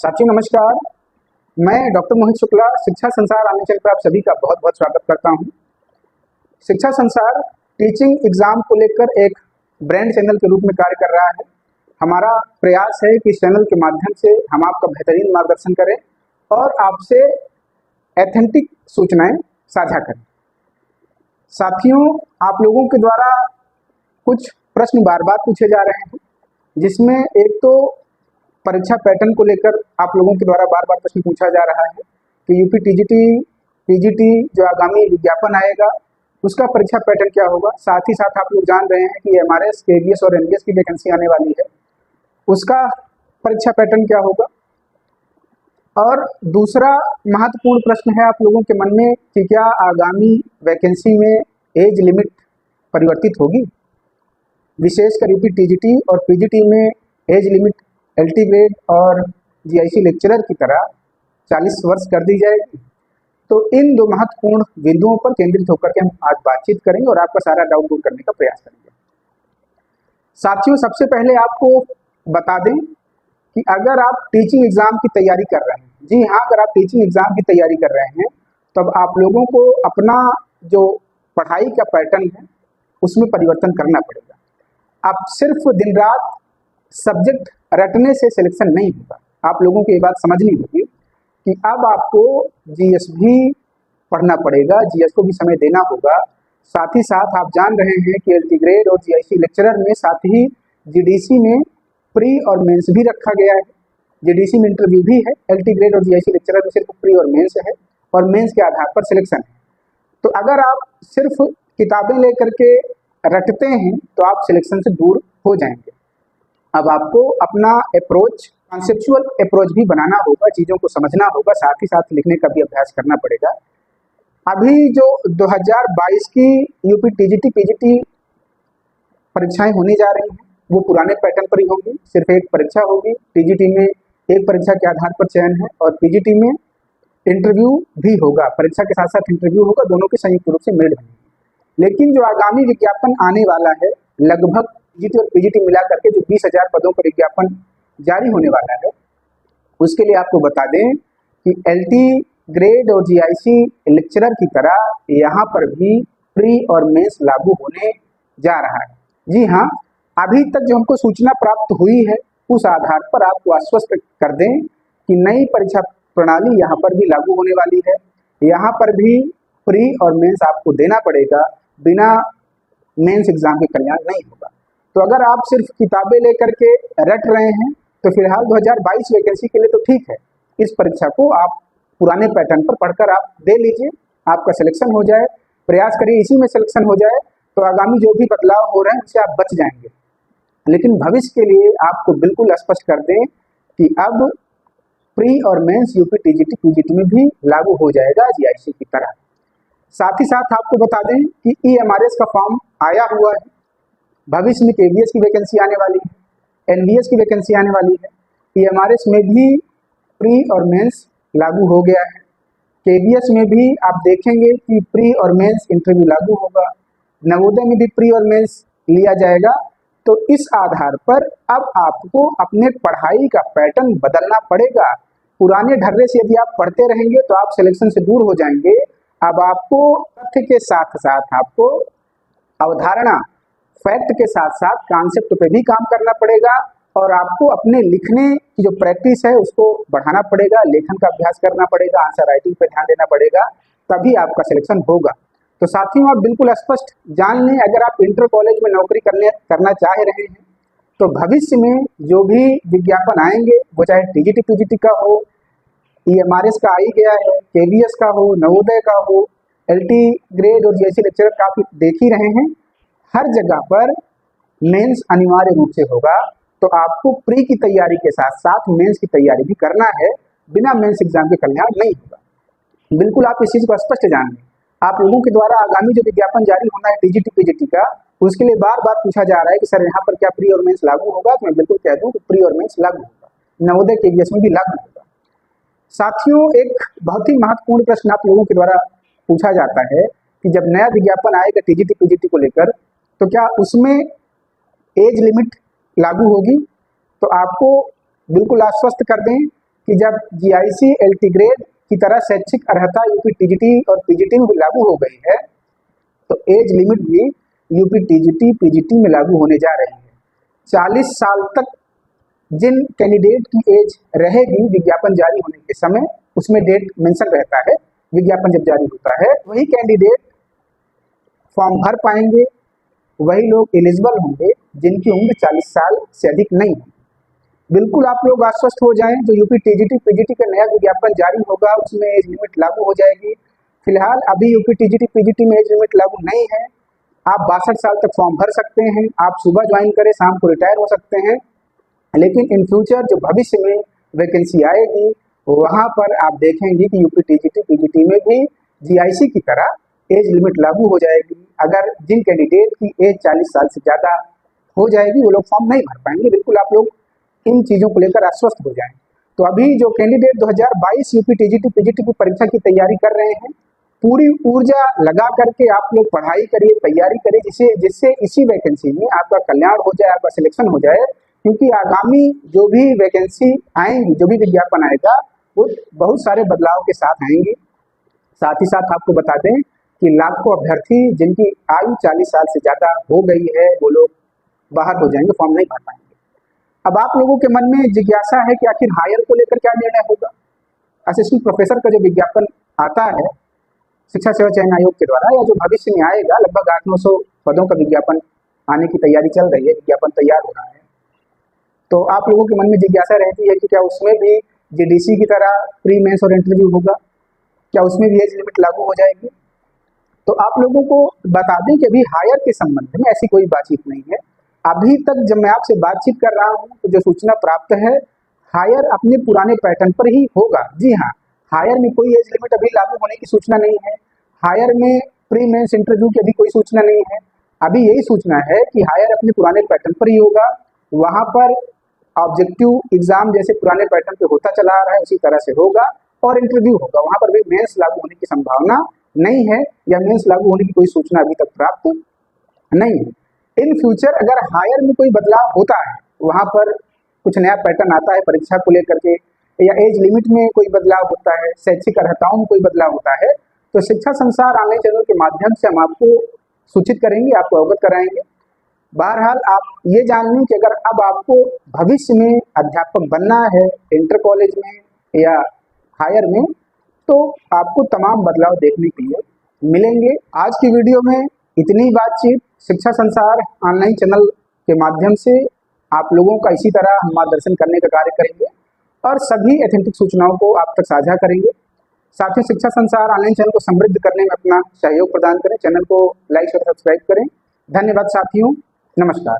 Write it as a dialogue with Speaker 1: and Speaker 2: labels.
Speaker 1: साथियों नमस्कार। मैं डॉक्टर मोहित शुक्ला शिक्षा संसार आने चैनल पर आप सभी का बहुत बहुत स्वागत करता हूं। शिक्षा संसार टीचिंग एग्जाम को लेकर एक ब्रांड चैनल के रूप में कार्य कर रहा है। हमारा प्रयास है कि इस चैनल के माध्यम से हम आपका बेहतरीन मार्गदर्शन करें और आपसे एथेंटिक सूचनाएं साझा करें। साथियों, आप लोगों के द्वारा कुछ प्रश्न बार बार पूछे जा रहे हैं, जिसमें एक तो परीक्षा पैटर्न को लेकर आप लोगों के द्वारा बार बार प्रश्न पूछा जा रहा है कि यूपी टीजीटी पीजीटी जो आगामी विज्ञापन आएगा उसका परीक्षा पैटर्न क्या होगा। साथ ही साथ आप लोग जान रहे हैं कि एमआरएस केवीएस और एनवीएस की वैकेंसी आने वाली है, उसका परीक्षा पैटर्न क्या होगा। और दूसरा महत्वपूर्ण प्रश्न है आप लोगों के मन में कि क्या आगामी वैकेंसी में एज लिमिट परिवर्तित होगी। विशेषकर यूपी टीजीटी और पीजीटी में एज लिमिट एलटी ग्रेड और जीआईसी लेक्चरर की तरह 40 वर्ष कर दी जाएगी। तो इन दो महत्वपूर्ण बिंदुओं पर केंद्रित होकर के हम आज बातचीत करेंगे और आपका सारा डाउट दूर करने का प्रयास करेंगे। साथियों, सबसे पहले आपको बता दें कि अगर आप टीचिंग एग्जाम की तैयारी कर रहे हैं, जी हाँ, अगर आप टीचिंग एग्जाम की तैयारी कर रहे हैं तब आप लोगों को अपना जो पढ़ाई का पैटर्न है उसमें परिवर्तन करना पड़ेगा। आप सिर्फ दिन रात सब्जेक्ट रटने से सिलेक्शन नहीं होगा। आप लोगों को ये बात समझनी होगी कि अब आपको जीएस भी पढ़ना पड़ेगा, जीएस को भी समय देना होगा। साथ ही साथ आप जान रहे हैं कि एलटी ग्रेड और जीआईसी लेक्चरर में साथ ही जीडीसी में प्री और मेंस भी रखा गया है। जीडीसी में इंटरव्यू भी है, एलटी ग्रेड और जीआईसी लेक्चरर में सिर्फ प्री और मेंस है और मेंस के आधार पर सिलेक्शन है। तो अगर आप सिर्फ किताबें लेकर के रटते हैं तो आप सिलेक्शन से दूर हो जाएंगे। अब आपको अपना अप्रोच, कॉन्सेप्चुअल अप्रोच भी बनाना होगा, चीज़ों को समझना होगा, साथ ही साथ लिखने का भी अभ्यास करना पड़ेगा। अभी जो 2022 की यूपी टीजीटी पीजीटी परीक्षाएं होने जा रही हैं वो पुराने पैटर्न पर ही होंगी। सिर्फ एक परीक्षा होगी। टीजीटी में एक परीक्षा के आधार पर चयन है और पीजीटी में इंटरव्यू भी होगा, परीक्षा के साथ साथ इंटरव्यू होगा, दोनों के संयुक्त रूप से मेल बनेगी। लेकिन जो आगामी विज्ञापन आने वाला है, लगभग पीजीटी और पीजीटी मिला करके जो 20,000 पदों पर विज्ञापन जारी होने वाला है, उसके लिए आपको बता दें कि एलटी ग्रेड और जीआईसी लेक्चरर की तरह यहाँ पर भी प्री और मेंस लागू होने जा रहा है। जी हाँ, अभी तक जो हमको सूचना प्राप्त हुई है उस आधार पर आपको आश्वस्त कर दें कि नई परीक्षा प्रणाली यहाँ पर भी लागू होने वाली है। यहाँ पर भी प्री और मेंस आपको देना पड़ेगा, बिना मेंस एग्जाम के कल्याण नहीं होगा। तो अगर आप सिर्फ किताबें लेकर के रट रहे हैं तो फिलहाल 2022 वैकेंसी के लिए तो ठीक है, इस परीक्षा को आप पुराने पैटर्न पर पढ़कर आप दे लीजिए, आपका सिलेक्शन हो जाए। प्रयास करिए इसी में सिलेक्शन हो जाए तो आगामी जो भी बदलाव हो रहे हैं उससे आप बच जाएंगे। लेकिन भविष्य के लिए आपको बिल्कुल स्पष्ट कर दें कि अब प्री और मेंस यूपी टीजीटी पीजीटी में भी लागू हो जाएगा जीआईसी की तरह। साथ ही साथ आपको बता दें कि ईएमआरएस का फॉर्म आया हुआ है। भविष्य में केवीएस की वैकेंसी आने वाली है, एनवीएस की वैकेंसी आने वाली है। ईएमआरएस में भी प्री और मेंस लागू हो गया है। केवीएस में भी आप देखेंगे कि प्री और मेंस इंटरव्यू लागू होगा। नवोदय में भी प्री और मेंस लिया जाएगा। तो इस आधार पर अब आपको अपने पढ़ाई का पैटर्न बदलना पड़ेगा। पुराने ढर्रे से यदि आप पढ़ते रहेंगे तो आप सिलेक्शन से दूर हो जाएंगे। अब आपको तथ्य के साथ साथ आपको अवधारणा, फैक्ट के साथ साथ कॉन्सेप्ट पे भी काम करना पड़ेगा और आपको अपने लिखने की जो प्रैक्टिस है उसको बढ़ाना पड़ेगा, लेखन का अभ्यास करना पड़ेगा, आंसर राइटिंग पे ध्यान देना पड़ेगा, तभी आपका सिलेक्शन होगा। तो साथियों, आप बिल्कुल स्पष्ट जान लें, अगर आप इंटर कॉलेज में नौकरी करना चाह रहे हैं तो भविष्य में जो भी विज्ञापन आएंगे, वो चाहे टीजीटी पीजीटी का हो, ईएमआरएस का आ ही गया है, केवीएस का हो, नवोदय का हो, एलटी ग्रेड और जीआईसी लेक्चरर का आप देख ही रहे हैं, हर जगह पर मेंस अनिवार्य रूप से होगा। तो आपको प्री की तैयारी के साथ साथ मेंस की तैयारी भी करना है, बिना मेंस एग्जाम के कल्याण नहीं होगा। बिल्कुल आप इस चीज को स्पष्ट जान लें। आप लोगों के द्वारा आगामी जो विज्ञापन जारी होना है टीजीटी पीजीटी का, उसके लिए बार बार पूछा जा रहा है कि सर यहाँ पर क्या प्री और मेंस लागू होगा। तो मैं बिल्कुल कह दूं कि प्री और मेंस लागू होगा, नवोदय केवीएस में भी लागू होगा। साथियों, एक बहुत ही महत्वपूर्ण प्रश्न आप लोगों के द्वारा पूछा जाता है कि जब नया विज्ञापन आएगा टीजीटी पीजीटी को लेकर तो क्या उसमें एज लिमिट लागू होगी। तो आपको बिल्कुल आश्वस्त कर दें कि जब जीआईसी एलटी ग्रेड की तरह शैक्षिक अर्हता यूपी टीजीटी और पीजीटी में भी लागू हो गई है, तो एज लिमिट भी यूपी टीजीटी पीजीटी में लागू होने जा रही है। 40 साल तक जिन कैंडिडेट की एज रहेगी विज्ञापन जारी होने के समय, उसमें डेट मेंशन रहता है, विज्ञापन जब जारी होता है वही कैंडिडेट फॉर्म भर पाएंगे, वही लोग एलिजिबल होंगे जिनकी उम्र 40 साल से अधिक नहीं है। बिल्कुल आप लोग आश्वस्त हो जाएं, जो यूपी टीजीटी पीजीटी का नया विज्ञापन जारी होगा उसमें एज लिमिट लागू हो जाएगी। फिलहाल अभी यूपी टीजीटी पीजीटी में एज लिमिट लागू नहीं है। आप 62 साल तक फॉर्म भर सकते हैं, आप सुबह ज्वाइन करें, शाम को रिटायर हो सकते हैं। लेकिन इन फ्यूचर जो भविष्य में वैकेंसी आएगी वहाँ पर आप देखेंगे कि यूपी टीजीटी पीजीटी में भी जीआईसी की तरह एज लिमिट लागू हो जाएगी। अगर जिन कैंडिडेट की एज 40 साल से ज़्यादा हो जाएगी वो लोग फॉर्म नहीं भर पाएंगे। बिल्कुल आप लोग इन चीज़ों को लेकर आश्वस्त हो जाएं। तो अभी जो कैंडिडेट 2022 यूपी टीजीटी पीजीटी की परीक्षा की तैयारी कर रहे हैं, पूरी ऊर्जा लगा करके आप लोग पढ़ाई करिए, तैयारी करिए, जिससे इसी वैकेंसी में आपका कल्याण हो जाए, आपका सिलेक्शन हो जाए। क्योंकि आगामी जो भी वैकेंसी आएंगी, जो भी विज्ञापन आएगा वो बहुत सारे बदलाव के साथ आएंगे। साथ ही साथ आपको बता दें कि लाखों अभ्यर्थी जिनकी आयु 40 साल से ज़्यादा हो गई है वो लोग बाहर हो जाएंगे, फॉर्म नहीं भर पाएंगे। अब आप लोगों के मन में जिज्ञासा है कि आखिर हायर को लेकर क्या निर्णय होगा। असिस्टेंट प्रोफेसर का जो विज्ञापन आता है शिक्षा सेवा चयन आयोग के द्वारा, या जो भविष्य में आएगा, लगभग 800-900 पदों का विज्ञापन आने की तैयारी चल रही है, विज्ञापन तैयार हो रहा है। तो आप लोगों के मन में जिज्ञासा रहती है कि क्या उसमें भी जीडीसी की तरह प्री मेंस और इंटरव्यू होगा, क्या उसमें भी एज लिमिट लागू हो जाएगी। तो आप लोगों को बता दें कि अभी हायर के संबंध में ऐसी कोई बातचीत नहीं है। अभी तक जब मैं आपसे बातचीत कर रहा हूं तो जो सूचना प्राप्त है, हायर अपने पुराने पैटर्न पर ही होगा। जी हाँ, हायर में कोई एज लिमिट अभी लागू होने की सूचना नहीं है। हायर में प्री मेंस इंटरव्यू की अभी कोई सूचना नहीं है। अभी यही सूचना है कि हायर अपने पुराने पैटर्न पर ही होगा। वहाँ पर ऑब्जेक्टिव एग्जाम जैसे पुराने पैटर्न पे होता चला आ रहा है उसी तरह से होगा, और इंटरव्यू होगा। वहाँ पर भी मेंस लागू होने की संभावना नहीं है, या मेंस लागू होने की कोई सूचना अभी तक प्राप्त नहीं है। इन फ्यूचर अगर हायर में कोई बदलाव होता है, वहाँ पर कुछ नया पैटर्न आता है परीक्षा को लेकर के, या एज लिमिट में कोई बदलाव होता है, शैक्षिक अर्हताओं में कोई बदलाव होता है, तो शिक्षा संसार ऑनलाइन चैनल के माध्यम से हम आपको सूचित करेंगे, आपको अवगत कराएंगे। बहरहाल आप ये जान लें कि अगर अब आपको भविष्य में अध्यापक बनना है इंटर कॉलेज में या हायर में, तो आपको तमाम बदलाव देखने के लिए मिलेंगे। आज की वीडियो में इतनी बातचीत शिक्षा संसार ऑनलाइन चैनल के माध्यम से आप लोगों का इसी तरह हम मार्गदर्शन करने का कार्य करेंगे और सभी एथेंटिक सूचनाओं को आप तक साझा करेंगे। साथ ही शिक्षा संसार ऑनलाइन चैनल को समृद्ध करने में अपना सहयोग प्रदान करें। चैनल को लाइक और सब्सक्राइब करें। धन्यवाद साथियों, नमस्कार।